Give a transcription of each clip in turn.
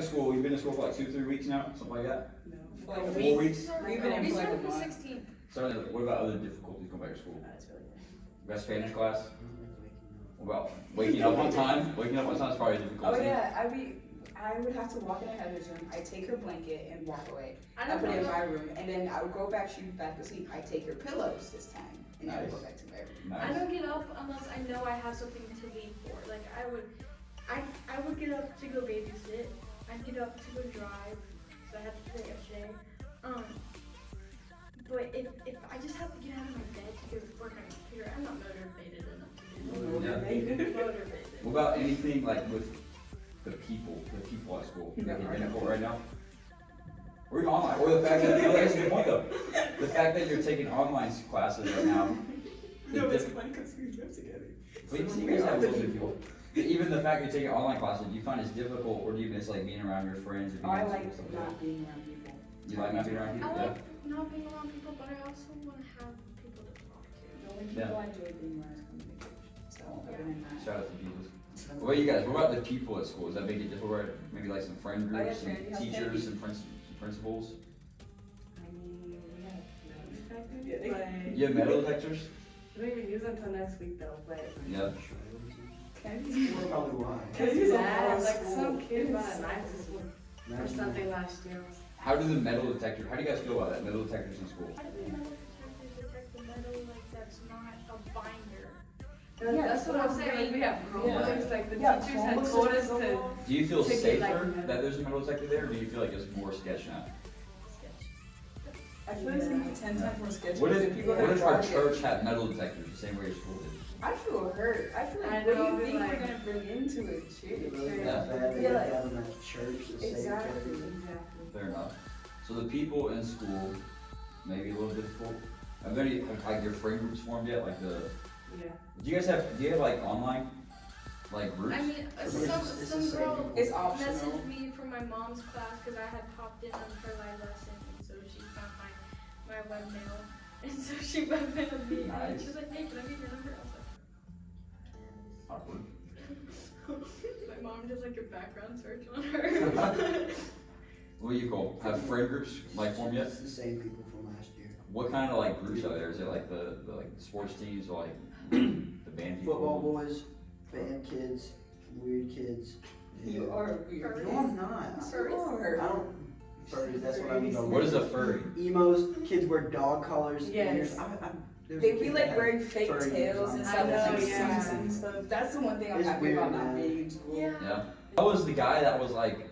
School, you've been in school for like 2-3 weeks now, something like that? No. Like 4 weeks? We've been in We for like a started the month. 16th. So what about other difficulties going back to school? That's really good. You got Spanish class? What about waking up on time? Waking up on time is probably a difficulty. Oh yeah, I would have to walk in Heather's room. I take her blanket and walk away. I don't put it in know. my room, and then I would go back. She would back to sleep. I take her pillows this time, and I would go Nice. back to my room. Nice. I don't get up unless I know I have something to leave for. Like I would get up to go babysit. I'd get up to go drive, so I had to do that yesterday. But if I just have to get out of my bed to go to work on my computer, I'm not motivated enough to do that. Motivated. What about anything like with the people at school? You Yeah, think right. difficult right now? Or even online, or the fact that, no, that's a good point though. The fact that you're taking online classes right now. No, the it's diff- fun because we live together. But you So see, you we guys are have the little people. people. Even the fact you're taking online classes, do you find it's difficult, or do you miss like being around your friends? And being I in school like and stuff like not being around people. that? You like not being around people? I Yeah. like not being around people, but I also want to have people to talk to. The only people I enjoy being around is communication. So I've been in that. Shout out to Jesus. What about you guys? What about the people at school? Does that make it difficult? Maybe like some friend Oh, yeah, groups, sure. some You have teachers, therapy. some principals? I mean, But You have metal detectors? I don't even use them until next week though, but Yeah. Kenny's more Probably why. because He's a bad, horror like school. some kid brought It's a knife to school or something last year. How do the metal detector? How do you guys feel about that? Metal detectors in school? How do the metal detectors detect the metal like that's not a binder? Yeah, That's what I'm saying. Like we have Chromebooks, like the Yeah, teachers had Chromebooks told are us so to. long. Do you feel To get, safer like, that there's a metal detector there, or do you feel like it's more sketch now? I feel it's gonna be 10 times more sketchy. What if people are if our gonna church had metal detectors the same way your school did? I feel hurt. I feel I like, know, what do you think like- we're gonna bring into it? It Shit. really Yeah. got bad. They Yeah, have like- to have them at church to save Exactly, church. exactly. Fair enough. So the people in school, maybe a little difficult. Have any like your friend groups formed yet? Like the Yeah. do you have like online like groups? I mean, It's some the same girl people. It's optional. messaged me from my mom's class because I had popped in on her live lesson, and so she found my webmail, and so she webmailed me, and Nice. she was like, "Hey, can I get your number?" I was Awkward. like, "My mom did like a background search on her." What do you call? Have friend groups like formed yet? It's the same people from last year. What kind of like groups are there? Is it like the like sports teams or like the band people? Football boys, band kids, weird kids. You are weird. No, I'm not. Furries. You I are. don't. Furries, that's what I mean. What is a furry? Emos, kids wear dog collars. Yes. ears. There's They a be kid like that wearing had fake furry tails ears and on. stuff, I know, like yeah. suits and stuff. That's the one thing I'm It's happy weird, about not man. being in school. Yeah. Yeah. I was the guy that was like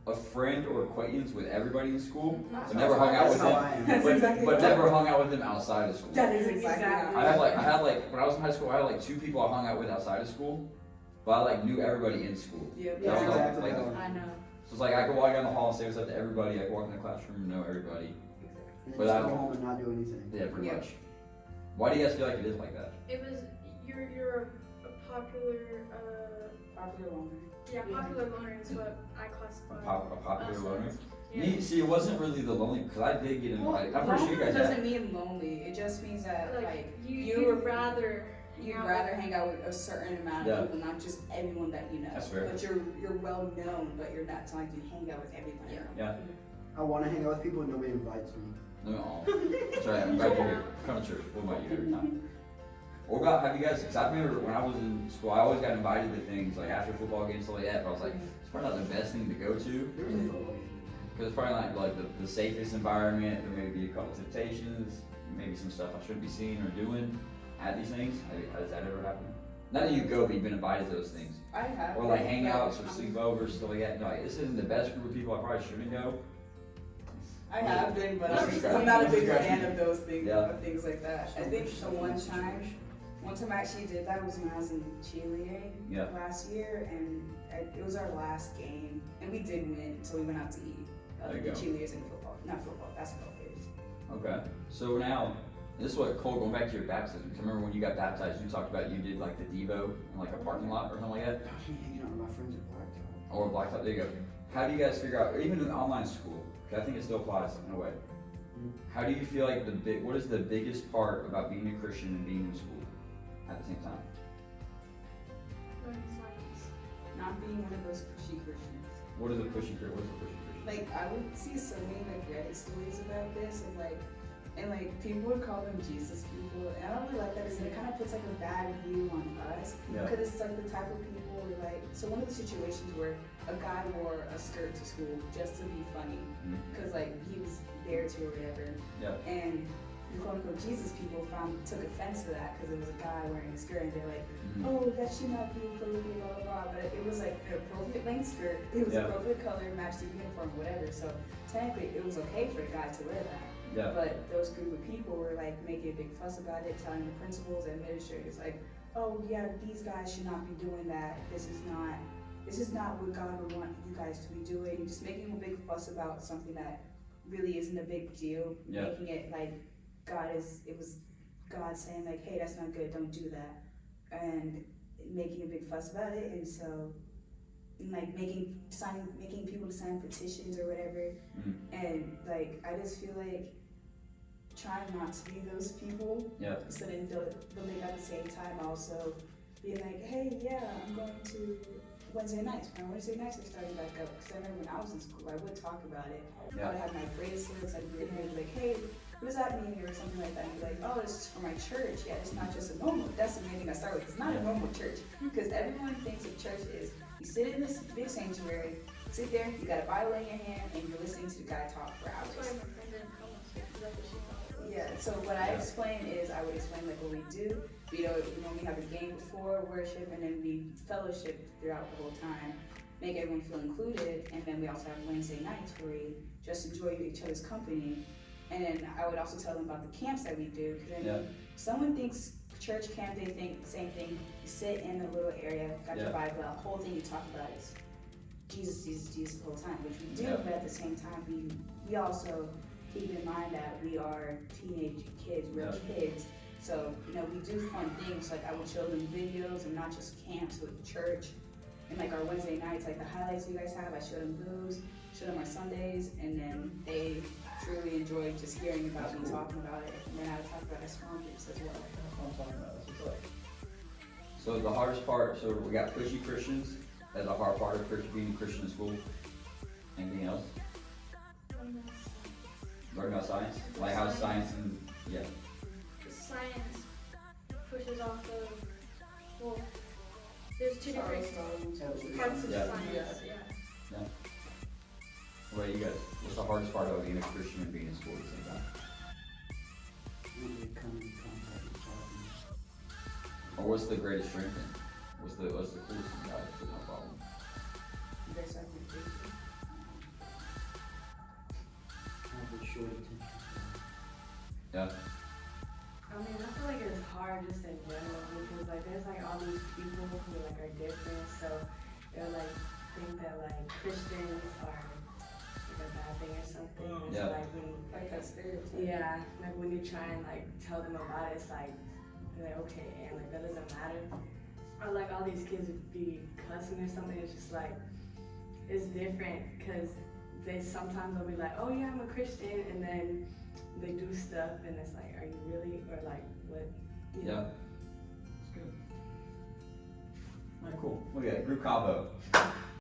a friend or acquaintance with everybody in school, but never hung out with That's how them. I am. That's But, exactly but right. never hung out with them outside of school. That is exactly Exactly. I had like when I was in high school, I had like 2 people I hung out with outside of school, but I like knew everybody in school. Yep. That's That was exactly like, how the- I know. so it's like I could walk down the hall and say what's up to everybody. I could walk in the classroom and know everybody. And But just I- go home and not do anything. Yeah, pretty Yeah. much. Why do you guys feel like it is like that? It was you're a popular Popular loner. popular loner is what I A, classify. a popular us loner? as. Yeah. Me, see, it wasn't really the lonely because I did get invited. I'm pretty sure you Loner guys doesn't had. mean lonely. It just means that like you you would rather you'd rather hang out with a certain amount Yeah. of people, not just everyone that you know. That's fair. But you're well known, but you're not telling you hang out with everybody. Yeah. I want to hang out with people and nobody invites me. No, that's right. I'm glad you're here. Come to church. What about you every time? What about, have you guys, because I remember when I was in school, I always got invited to things like after football games, stuff like that, but I was like, it's probably not the best thing to go to. There was a football game. Because it's probably not like the safest environment. There may be a couple temptations, maybe some stuff I shouldn't be seeing or doing at these things. Has that ever happened? Not that you go, but you've been invited to those things. I have. Or like hangouts or sleepovers, stuff like that. You're like, this isn't the best group of people, I probably shouldn't go. I have been, but That's I'm not a big scratchy. fan of those things, Yeah. of things like that. I think the one time I actually did that was when I was in cheerleading Yeah. last year, and it was our last game, and we did win, so we went out to eat. There you The go. cheerleaders and not football, basketball players. Okay. So now, this is what, Cole, going back to your baptism. 'Cause I remember when you got baptized, you talked about you did like the Devo in like a parking lot or something like that? I was hanging out with my friends at Blacktop. Or Blacktop, there you go. How do you guys figure out, or even in online school, 'cause I think it still applies in a way. How do you feel like what is the biggest part about being a Christian and being in school at the same time? Learning science. Not being one of those pushy Christians. What is a pushy Christian? What is a pushy Christian? Like, I would see so many like Reddit stories about this of like, and like people would call them Jesus people, and I don't really like that because it kind of puts like a bad view on us, Yeah. because it's like the type of people who like. So one of the situations where a guy wore a skirt to school just to be funny, Mhm. because like he was there to or whatever, Yeah. and the quote unquote Jesus people took offense to that because it was a guy wearing a skirt, and they're like, Mhm. oh, that should not be appropriate, blah blah blah. But it was like an appropriate length skirt. It was Yeah. appropriate color, matched the uniform, whatever. So technically, it was okay for a guy to wear that. Yeah. But those group of people were like making a big fuss about it, telling the principals and administrators like, oh yeah, these guys should not be doing that. This is not what God would want you guys to be doing. Just making a big fuss about something that really isn't a big deal. Yeah. Making it like it was God saying like, hey, that's not good, don't do that. And making a big fuss about it, and so like making people to sign petitions or whatever. Mhm. And like I just feel like trying not to be those people, Yeah. so then they'll make at the same time also being like, hey, yeah, I'm going to Wednesday nights. My Wednesday nights are starting back up, because I remember when I was in school, I would talk about it. I Yeah. would have my bracelets, I'd be like, hey, what does that mean, or something like that. And be like, oh, this is for my church. Yeah, it's not just a normal. That's the main thing I start with. It's not Yeah. a normal church, because everyone thinks of church is you sit in this big sanctuary, sit there, you got a Bible in your hand, and you're listening to the guy talk for That's why hours. my friend didn't come last week, because that's what she thought it was. Yeah, so what I Yeah. explain is I would explain like what we do. We normally have a game before worship, and then we fellowship throughout the whole time, make everyone feel included, and then we also have Wednesday nights where we just enjoy each other's company. And then I would also tell them about the camps that we do, because Yeah. someone thinks church camp, they think the same thing. You sit in a little area, got your Yeah. Bible out, the whole thing you talk about is Jesus, Jesus, Jesus the whole time, which we do, Yeah. but at the same time, we also keep in mind that we are teenage kids, we're Yeah. kids. So, we do fun things, like I would show them videos and not just camps, but church. And like our Wednesday nights, like the highlights you guys have, I show them those, show them our Sundays, and then they truly enjoy just hearing about That's me cool. talking about it. And then I would talk about our small groups as well. That's what I'm talking about. That's what's up. So the hardest part, so we got pushy Christians. That's a hard part of being a Christian in school. Anything else? Learning about science? Like how science and, yeah. Science pushes off of, well, there's two different parts of Yeah. science, yeah. What about you guys? What's the hardest part about being a Christian and being in school at the same time? When they come in contact with problems. Or what's the greatest strength in? What's the coolest thing about it? No problem. You guys have any questions? Have a short attention span. Yeah. I mean, I feel like it's hard just in general because like there's like all these people who like are different, so they'll like think that like Christians are like a bad thing or something. It's Yeah. like when Like that stereotype. yeah, like when you try and like tell them about it, it's like they're like okay, and like that doesn't matter. Or like all these kids would be cussing or something. It's just like it's different because they sometimes will be like, oh yeah, I'm a Christian, and then they do stuff and it's like, are you really? Or like what? You know? Yeah. That's good. Alright, cool. Look at that. Group Convo.